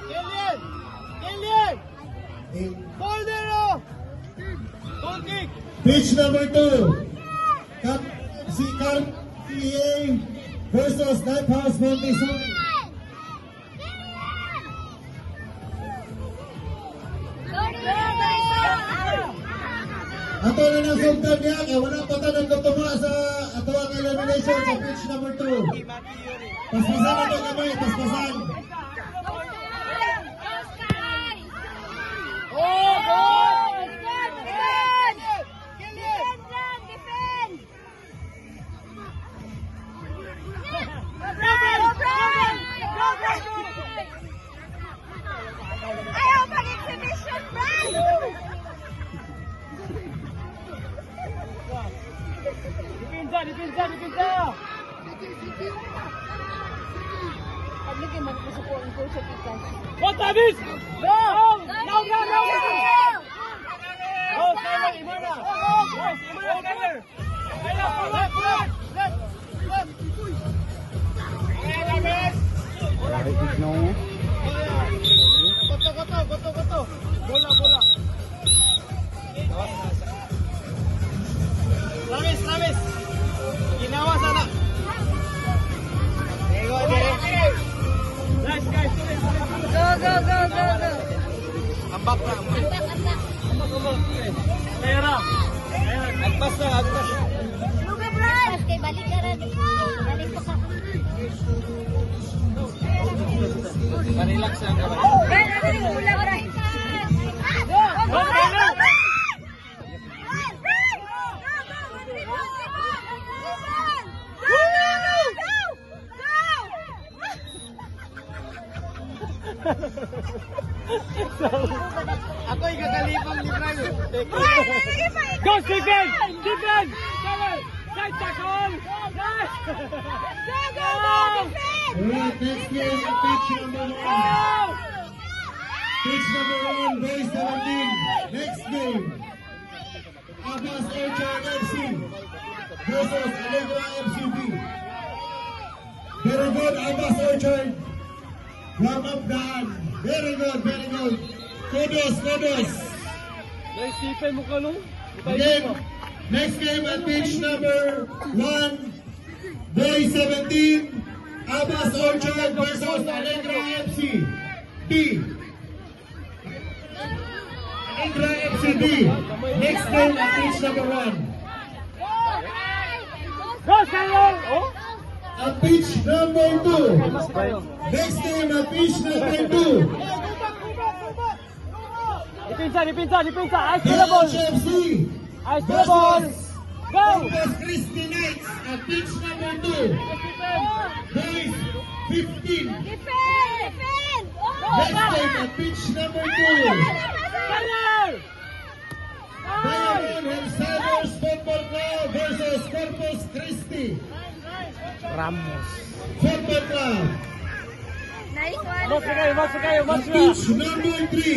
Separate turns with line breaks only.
Killian! Killian! Boldero! Goal kick!
Pitch number 2. Si PA versus Lighthouse Montessori. Ato na ng sumtan niya, kaya wala pa tanong kutuma sa ato ang elimination sa pitch number 2. Paspasan na ito kamay, paspasan.
Oh, goal!
Ayaw pag-exhibition, Brian!
Dipinsa!
Paglagay man ko sa po ang coach at ikas.
What Davis? Go! Now! Go, Taylor, Imana! Yes, Imana, Taylor! Left! Goto! Bola! Travis! Ginawa sana! Guys!
Go!
Ambak na! Pera! Agpas na!
Luga, Brian! Kay balik ka rin. Balik pa ka.
Relax lang ka ba?
Brian, ano rin hula, Brian?
Go, Taylor! Ako'y kakalipang ni Brian. Go, Stephen! Side tackle!
Alright, next game, pitch number 1. Pitch number 1, boys 17. Next game, Abbas Orchard FC versus Allegra FCB. Very good, Abbas Orchard. Warm up daan. Very good. Kudos.
Nice, Stephen mo ka nung?
Again, next game at pitch number 1, boys 17. Abbas Orchard versus Allegra FC B. Allegra FC B. Next game at pitch number 1.
Go, Taylor! Oh?
At pitch number 2. Next game at pitch number 2.
Dipinsa! Ice to the ball!
LHFC
Ice to the ball! Go!
Corpus Christi Knights at pitch number 2. Boys 15.
Defend!
Next game at pitch number 2.
Taylor!
Bayan Hemsaders Football Club versus Corpus Christi
Ramos.
Football Club.
Nice one.
Mas na kayo!
At pitch number 3.